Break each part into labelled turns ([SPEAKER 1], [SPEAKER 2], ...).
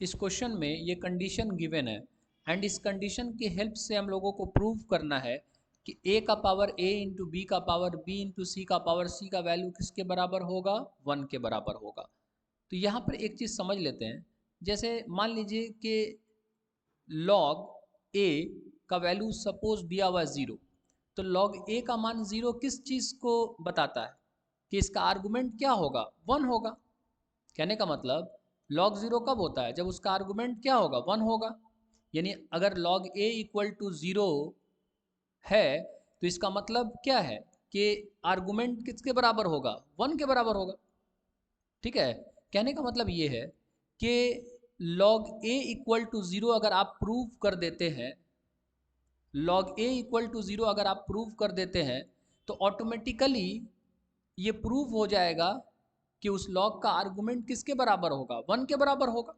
[SPEAKER 1] इस क्वेश्चन में ये कंडीशन गिवन है एंड इस कंडीशन की हेल्प से हम लोगों को प्रूव करना है कि a का पावर a इंटू बी का पावर b इंटू सी का पावर c का वैल्यू किसके बराबर होगा, 1 के बराबर होगा। तो यहाँ पर एक चीज़ समझ लेते हैं। जैसे मान लीजिए कि log a का वैल्यू सपोज दिया हुआ है 0, तो log a का मान 0 किस चीज़ को बताता है कि इसका आर्गुमेंट क्या होगा, 1 होगा। कहने का मतलब log 0 कब होता है, जब उसका आर्गुमेंट क्या होगा, 1 होगा। यानी अगर log a इक्वल टू 0 है तो इसका मतलब क्या है कि आर्गुमेंट किसके बराबर होगा, 1 के बराबर होगा। ठीक है, कहने का मतलब ये है कि log a इक्वल टू 0 अगर आप प्रूव कर देते हैं, log a इक्वल टू 0 अगर आप प्रूव कर देते हैं तो ऑटोमेटिकली ये प्रूव हो जाएगा कि उस log का आर्गुमेंट किसके बराबर होगा, 1 के बराबर होगा,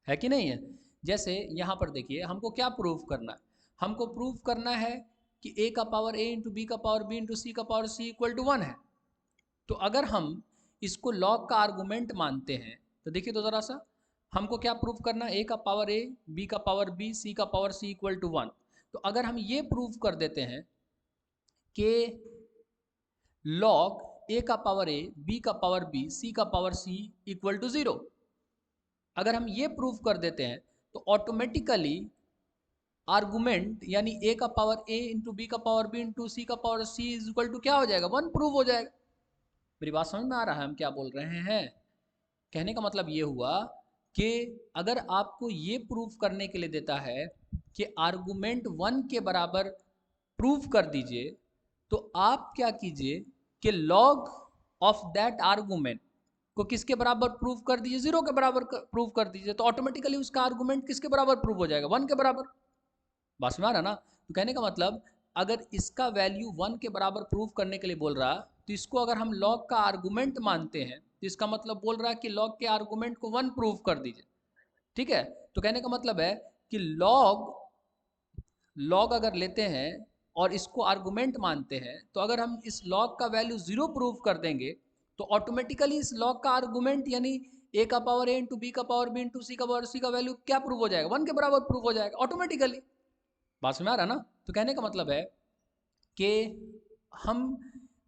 [SPEAKER 1] है कि नहीं है। जैसे यहाँ पर देखिए हमको क्या प्रूव करना है, हमको प्रूव करना है कि a का पावर a इंटू बी का पावर b इंटू सी का पावर c इक्वल टू 1 है। तो अगर हम इसको log का आर्गुमेंट मानते हैं तो देखिए तो ज़रा सा हमको क्या प्रूव करना है, a का पावर a, b का पावर b, c का पावर c इक्वल टू 1। तो अगर हम ये प्रूव कर देते हैं कि log a का पावर a, b का पावर b, c का पावर c इक्वल टू 0, अगर हम ये प्रूव कर देते हैं तो ऑटोमेटिकली आर्गुमेंट यानी a का पावर a इंटू बी का पावर b इंटू सी का power c is equal to क्या हो जाएगा, 1 प्रूव हो जाएगा। मेरी बात समझ में आ रहा है हम क्या बोल रहे हैं। कहने का मतलब ये हुआ कि अगर आपको ये प्रूफ करने के लिए देता है कि आर्गुमेंट 1 के बराबर प्रूफ कर दीजिए, तो आप क्या कीजिए कि लॉग ऑफ दैट आर्गुमेंट को किसके बराबर प्रूफ कर दीजिए, 0 के बराबर प्रूफ कर दीजिए, तो ऑटोमेटिकली उसका आर्गुमेंट किसके बराबर प्रूफ हो जाएगा, 1 के बराबर। बात समझ आ रहा ना। तो कहने का मतलब अगर इसका वैल्यू 1 के बराबर प्रूफ करने के लिए बोल रहा, तो इसको अगर हम लॉग का आर्गुमेंट मानते हैं तो इसका मतलब बोल रहा है कि लॉग के आर्गुमेंट को 1 प्रूफ कर दीजिए। ठीक है, तो कहने का मतलब है कि लॉग लॉग अगर लेते हैं और इसको आर्गुमेंट मानते हैं, तो अगर हम इस लॉग का वैल्यू 0 प्रूफ कर देंगे तो ऑटोमेटिकली इस लॉग का आर्गुमेंट यानी a का पावर a इंटू बी का पावर b इंटू सी का पावर c का वैल्यू क्या प्रूफ हो जाएगा, 1 के बराबर प्रूफ हो जाएगा ऑटोमेटिकली। बात समझ आ रहा ना। तो कहने का मतलब है कि हम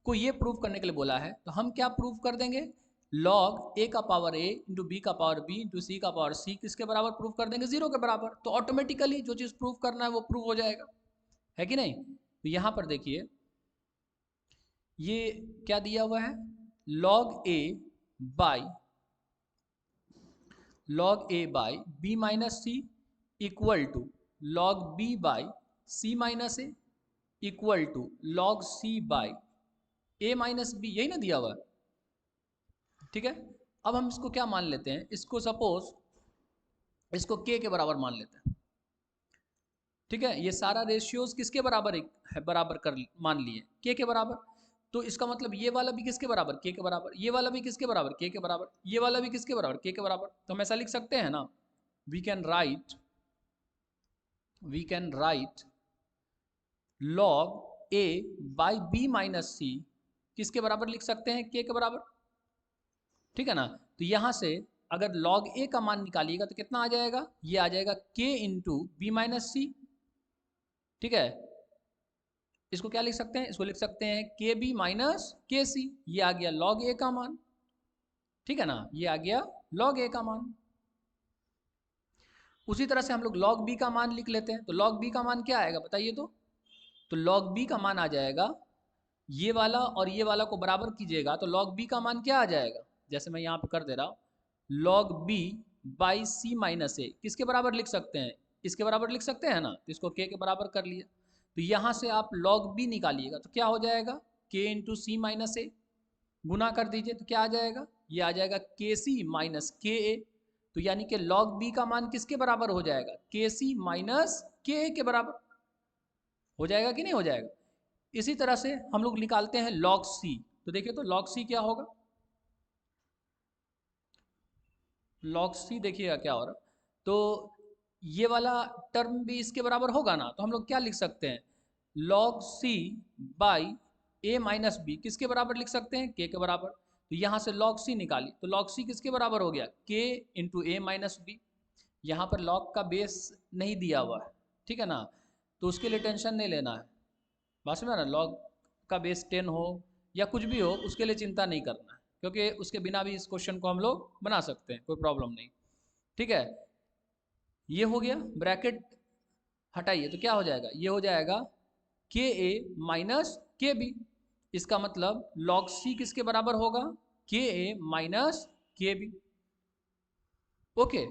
[SPEAKER 1] को ये प्रूफ करने के लिए बोला है तो हम क्या प्रूफ कर देंगे, log a का पावर a इंटू बी का पावर b इंटू सी का पावर c किसके बराबर प्रूफ कर देंगे, 0 के बराबर। तो ऑटोमेटिकली जो चीज़ प्रूफ करना है वो प्रूफ हो जाएगा, है कि नहीं। तो यहाँ पर देखिए ये क्या दिया हुआ है, log a by b minus C equal to log b by c minus A equal to log c by a minus B, यही ना दिया हुआ है। ठीक है, अब हम इसको क्या मान लेते हैं, इसको सपोज इसको k के बराबर मान लेते हैं। ठीक है, ये सारा रेशियोज किसके बराबर है, बराबर कर मान लिए k के बराबर। तो इसका मतलब ये वाला भी किसके बराबर, k के बराबर, ये वाला भी किसके बराबर, k के बराबर, ये वाला भी किसके बराबर, k के बराबर। तो हम ऐसा लिख सकते हैं ना, we can write log a by b minus C किसके बराबर लिख सकते हैं, k के बराबर। ठीक है ना। तो यहाँ से अगर log a का मान निकालिएगा तो कितना आ जाएगा, ये आ जाएगा k इंटू बी माइनस सी। ठीक है, इसको क्या लिख सकते हैं, इसको लिख सकते हैं के बी माइनस के सी, ये आ गया log a का मान। ठीक है ना, ये आ गया log a का मान। उसी तरह से हम लोग log b का मान लिख लेते हैं, तो log b का मान क्या आएगा बताइए तो log b का मान आ जाएगा, ये वाला और ये वाला को बराबर कीजिएगा तो log b का मान क्या आ जाएगा, जैसे मैं यहाँ पे कर दे रहा हूँ, log b by C minus A किसके बराबर लिख सकते हैं, इसके बराबर लिख सकते हैं ना, तो इसको k के बराबर कर लिया। तो यहाँ से आप log b निकालिएगा तो क्या हो जाएगा, k इंटू सी माइनस ए, गुना कर दीजिए तो क्या आ जाएगा, ये आ जाएगा के सी माइनस के ए। तो यानी कि log b का मान किसके बराबर हो जाएगा, के सी माइनस के ए के बराबर हो जाएगा कि नहीं हो जाएगा। इसी तरह से हम लोग निकालते हैं log c, तो देखिए तो log c क्या होगा, log c देखिएगा क्या हो रहा, तो ये वाला टर्म भी इसके बराबर होगा ना, तो हम लोग क्या लिख सकते हैं, log c by a minus B किसके बराबर लिख सकते हैं, k के बराबर। तो यहाँ से log c निकाली तो log c किसके बराबर हो गया, k इंटू ए माइनस बी। यहाँ पर लॉग का बेस नहीं दिया हुआ है, ठीक है ना, तो उसके लिए टेंशन नहीं लेना है। बात समझ ना, लॉग का बेस 10 हो या कुछ भी हो उसके लिए चिंता नहीं करना है, क्योंकि उसके बिना भी इस क्वेश्चन को हम लोग बना सकते हैं, कोई प्रॉब्लम नहीं। ठीक है, ये हो गया, ब्रैकेट हटाइए तो क्या हो जाएगा, ये हो जाएगा के ए माइनस के बी। इसका मतलब लॉग सी किसके बराबर होगा, के ए माइनस के बी। ओके,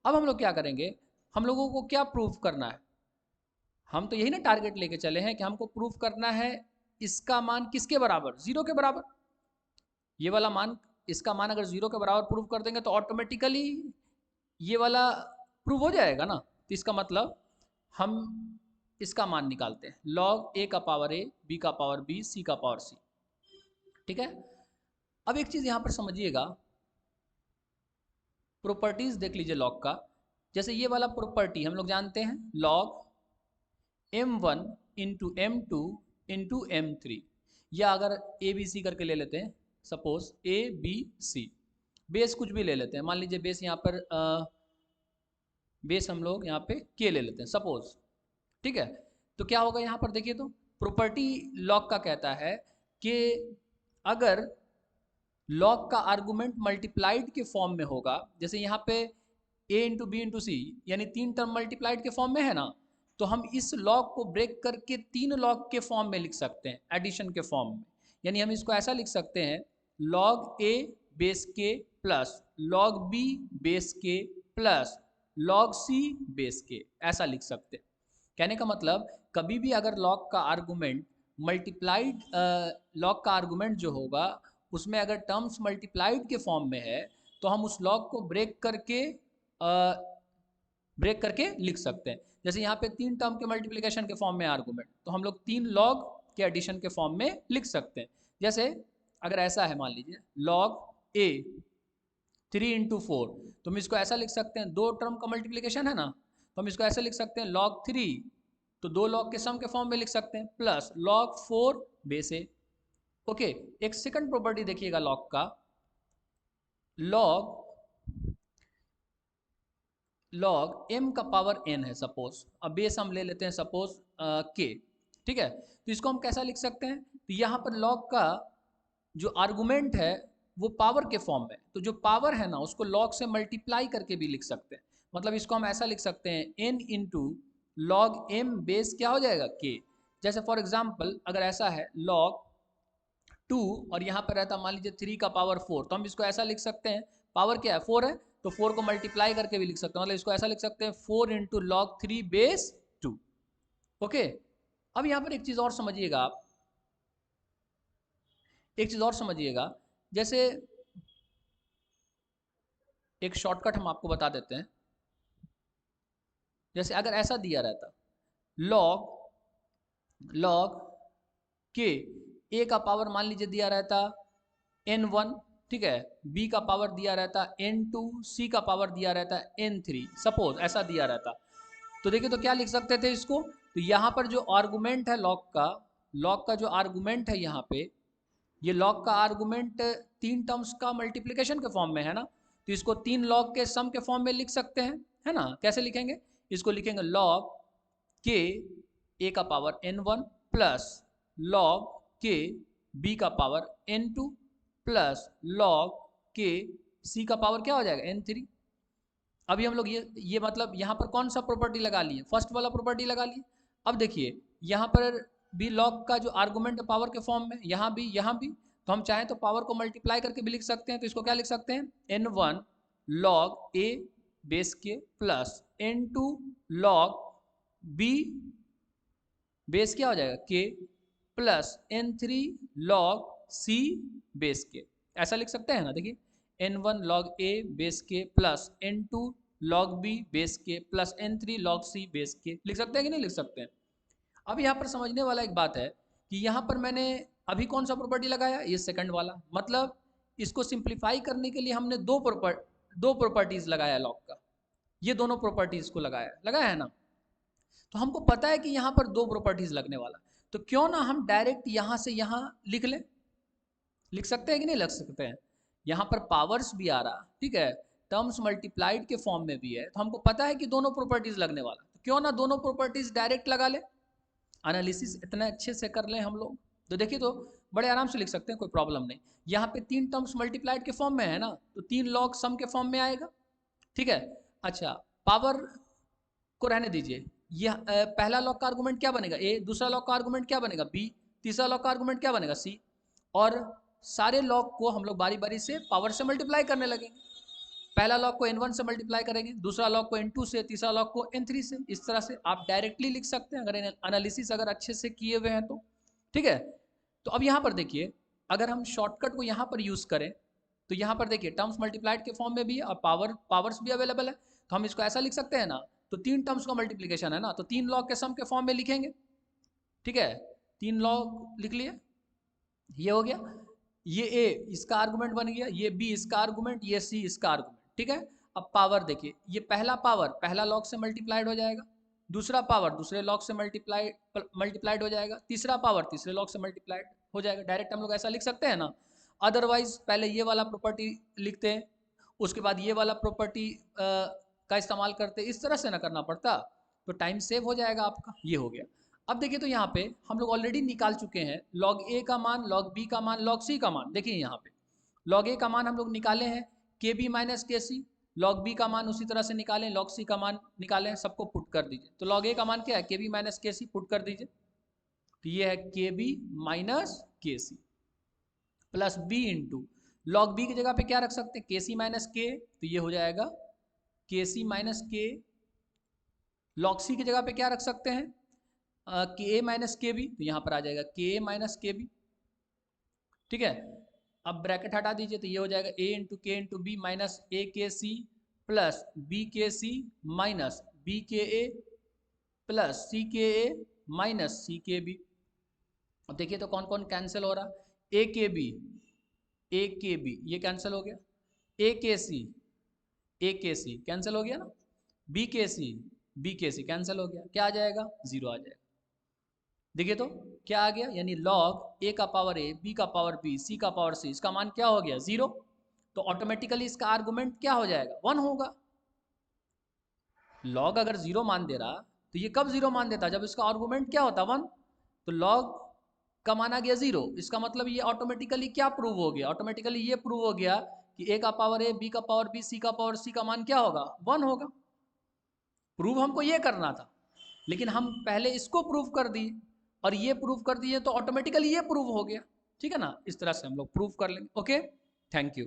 [SPEAKER 1] अब हम लोग क्या करेंगे, हम लोगों को क्या प्रूफ करना है, हम तो यही ना टारगेट लेके चले हैं कि हमको प्रूफ करना है इसका मान किसके बराबर, जीरो के बराबर। ये वाला मान, इसका मान अगर जीरो के बराबर प्रूफ कर देंगे तो ऑटोमेटिकली ये वाला प्रूव हो जाएगा ना। तो इसका मतलब हम इसका मान निकालते हैं, लॉग ए का पावर ए, बी का पावर बी, सी का पावर सी। ठीक है, अब एक चीज यहां पर समझिएगा, प्रॉपर्टीज देख लीजिए लॉग का। जैसे ये वाला प्रॉपर्टी हम लोग जानते हैं, log m1 into m2 into m3, या अगर ए बी सी करके ले लेते हैं, suppose A B C, base कुछ भी ले लेते हैं, मान लीजिए बेस यहाँ पर बेस हम लोग यहाँ पे के ले लेते हैं सपोज। ठीक है, तो क्या होगा यहाँ पर देखिए, तो प्रॉपर्टी लॉग का कहता है कि अगर लॉग का आर्गुमेंट मल्टीप्लाइड के फॉर्म में होगा, जैसे यहाँ पे a इंटू बी इंटू सी यानी 3 टर्म मल्टीप्लाइड के फॉर्म में है ना, तो हम इस लॉग को ब्रेक करके 3 लॉग के फॉर्म में लिख सकते हैं, एडिशन के फॉर्म में। यानी हम इसको ऐसा लिख सकते हैं, लॉग ए बेस के प्लस लॉग बी बेस के प्लस लॉग सी बेस के, ऐसा लिख सकते हैं। कहने का मतलब कभी भी अगर लॉग का आर्गुमेंट मल्टीप्लाइड, लॉग का आर्गुमेंट जो होगा उसमें अगर टर्म्स मल्टीप्लाइड के फॉर्म में है, तो हम उस लॉग को ब्रेक करके लिख सकते हैं। जैसे यहाँ पे 3 टर्म के मल्टीप्लिकेशन के फॉर्म में आर्गुमेंट, तो हम लोग 3 लॉग के एडिशन के फॉर्म में लिख सकते हैं। जैसे अगर ऐसा है, मान लीजिए लॉग ए 3 इंटू 4, तो हम इसको ऐसा लिख सकते हैं, 2 टर्म का मल्टीप्लिकेशन है ना, तो हम इसको ऐसा लिख सकते हैं लॉग 3, तो 2 लॉग के सम के फॉर्म में लिख सकते हैं, प्लस लॉग 4 बेस ए। ओके, एक सेकंड प्रॉपर्टी देखिएगा लॉग का, लॉग m का पावर n है सपोज, अब बेस हम ले लेते हैं सपोज k। ठीक है, तो इसको हम कैसा लिख सकते हैं, तो यहाँ पर लॉग का जो आर्गुमेंट है वो पावर के फॉर्म में, तो जो पावर है ना उसको लॉग से मल्टीप्लाई करके भी लिख सकते हैं। मतलब इसको हम ऐसा लिख सकते हैं, n into log m base क्या हो जाएगा k। जैसे फॉर एग्जाम्पल अगर ऐसा है लॉग 2 और यहाँ पर रहता मान लीजिए 3 का पावर 4, तो हम इसको ऐसा लिख सकते हैं, पावर क्या है 4 है, तो 4 को मल्टीप्लाई करके भी लिख सकते हैं, मतलब इसको ऐसा लिख सकते हैं 4 इंटू लॉग 3 बेस 2। ओके, अब यहाँ पर एक चीज़ और समझिएगा आप, एक चीज़ और समझिएगा, जैसे एक शॉर्टकट हम आपको बता देते हैं। जैसे अगर ऐसा दिया रहता, लॉग के ए का पावर मान लीजिए दिया रहता n1, ठीक है, बी का पावर दिया रहता n2, सी का पावर दिया रहता n3, सपोज ऐसा दिया रहता, तो देखिए तो क्या लिख सकते थे इसको, तो यहाँ पर जो आर्गुमेंट है लॉग का जो आर्गुमेंट है यहाँ पे, ये लॉग का आर्गुमेंट 3 टर्म्स का मल्टीप्लिकेशन के फॉर्म में है ना, तो इसको 3 लॉग के सम के फॉर्म में लिख सकते हैं, है ना। कैसे लिखेंगे, इसको लिखेंगे लॉग के ए का पावर n1 प्लस लॉग के बी का पावर n2 प्लस लॉग के सी का पावर क्या हो जाएगा n3। अभी हम लोग ये मतलब यहाँ पर कौन सा प्रॉपर्टी लगा लिए, फर्स्ट वाला प्रॉपर्टी लगा लिए। अब देखिए यहाँ पर भी लॉग का जो आर्गुमेंट है पावर के फॉर्म में, यहाँ भी, तो हम चाहें तो पावर को मल्टीप्लाई करके भी लिख सकते हैं, तो इसको क्या लिख सकते हैं, n1 लॉग ए बेस के plus n2 log B base क्या हो जाएगा के plus n3 log C base के, ऐसा लिख सकते हैं ना। देखिए n1 लॉग ए बेस के plus n2 log B base के plus n3 log C base के, लिख सकते हैं कि नहीं लिख सकते हैं। अब यहाँ पर समझने वाला एक बात है कि यहाँ पर मैंने अभी कौन सा प्रॉपर्टी लगाया, ये सेकंड वाला, मतलब इसको सिंप्लीफाई करने के लिए हमने दो प्रॉपर्टीज लगाया लॉग का, ये दोनों प्रॉपर्टीज को लगाया है ना। तो हमको पता है कि यहाँ पर दो प्रॉपर्टीज लगने वाला, तो क्यों ना हम डायरेक्ट यहाँ से यहाँ लिख लें, लिख सकते हैं कि नहीं लिख सकते हैं। यहाँ पर पावर्स भी आ रहा, ठीक है, टर्म्स मल्टीप्लाइड के फॉर्म में भी है, तो हमको पता है कि दोनों प्रॉपर्टीज लगने वाला, तो क्यों ना दोनों प्रॉपर्टीज डायरेक्ट लगा ले, एनालिसिस इतने अच्छे से कर लें हम लोग। तो देखिए, तो बड़े आराम से लिख सकते हैं, कोई प्रॉब्लम नहीं। यहाँ पे 3 टर्म्स मल्टीप्लाइड के फॉर्म में है ना, तो 3 लॉग सम के फॉर्म में आएगा, ठीक है। अच्छा, पावर को रहने दीजिए, ये पहला लॉग का आर्गूमेंट क्या बनेगा ए, दूसरा लॉग का आर्गूमेंट क्या बनेगा बी, तीसरा लॉग का आर्गूमेंट क्या बनेगा सी, और सारे लॉग को हम लोग बारी बारी से पावर से मल्टीप्लाई करने लगेंगे। पहला लॉग को n1 से मल्टीप्लाई करेंगे, दूसरा लॉग को n2 से, तीसरा लॉग को n3 से। इस तरह से आप डायरेक्टली लिख सकते हैं अगर एनालिसिस अगर अच्छे से किए हुए हैं तो, ठीक है। तो अब यहाँ पर देखिए, अगर हम शॉर्टकट को यहाँ पर यूज़ करें तो यहाँ पर देखिए टर्म्स मल्टीप्लाइड के फॉर्म में भी है और पावर्स भी अवेलेबल है, तो हम इसको ऐसा लिख सकते हैं ना, तो 3 टर्म्स का मल्टीप्लीकेशन है ना, तो 3 लॉग के सम के फॉर्म में लिखेंगे, ठीक है। 3 लॉग लिख लिए, ये हो गया, ये ए इसका आर्गुमेंट बन गया, ये बी इसका आर्गुमेंट, ये सी इसका आर्गुमेंट, ठीक है। अब पावर देखिए, ये पहला पावर पहला लॉग से मल्टीप्लाइड हो जाएगा, दूसरा पावर दूसरे लॉग से मल्टीप्लाइड हो जाएगा, तीसरा पावर तीसरे लॉग से मल्टीप्लाइड हो जाएगा। डायरेक्ट हम लोग ऐसा लिख सकते हैं ना। अदरवाइज पहले ये वाला प्रॉपर्टी लिखते हैं, उसके बाद ये वाला प्रॉपर्टी का इस्तेमाल करते, इस तरह से ना करना पड़ता, तो टाइम सेव हो जाएगा आपका। ये हो गया। अब देखिए, तो यहाँ पे हम लोग ऑलरेडी निकाल चुके हैं लॉग ए का मान, लॉग बी का मान, लॉग सी का मान। देखिए यहाँ पे लॉग ए का मान हम लोग निकाले हैं के बी माइनस के सी, लॉग बी का मान उसी तरह से निकालें, लॉग सी का मान निकालें, सबको पुट कर दीजिए। तो लॉग ए का मान क्या है, के बी माइनस के सी, पुट कर दीजिए, तो ये है के बी माइनस के C plus B into log B की जगह पे क्या रख सकते हैं, के सी माइनस के, तो ये हो जाएगा के सी माइनस के। लॉग सी की जगह पे क्या रख सकते हैं, के ए माइनस के बी, तो यहाँ पर आ जाएगा के ए माइनस के बी, ठीक है। अब ब्रैकेट हटा दीजिए, तो ये हो जाएगा ए इंटू के इंटू बी माइनस ए के सी प्लस बी के सी माइनस बी के ए प्लस सी के ए माइनस सी के बी। अब देखिए तो कौन कौन कैंसिल हो रहा, ए के बी ये कैंसिल हो गया, ए के सी कैंसिल हो गया ना, बी के सी कैंसिल हो गया, क्या आ जाएगा, 0 आ जाएगा। देखिए तो क्या आ गया, यानी लॉग ए का पावर ए, बी का पावर बी, सी का पावर सी, इसका मान क्या हो गया, 0। तो ऑटोमेटिकली इसका आर्गुमेंट क्या हो जाएगा, 1 होगा। लॉग अगर 0 मान दे रहा तो ये कब 0 मान देता, जब इसका आर्गुमेंट क्या होता, 1। तो लॉग का मान आ गया 0, इसका मतलब ये ऑटोमेटिकली क्या प्रूव हो गया, ऑटोमेटिकली ये प्रूव हो गया कि ए का पावर ए, बी का पावर बी, सी का पावर सी का मान क्या होगा, 1 होगा। प्रूव हमको ये करना था, लेकिन हम पहले इसको प्रूव कर दिए और ये प्रूव कर दिए, तो ऑटोमेटिकली ये प्रूव हो गया, ठीक है ना। इस तरह से हम लोग प्रूव कर लेंगे। Okay, thank you.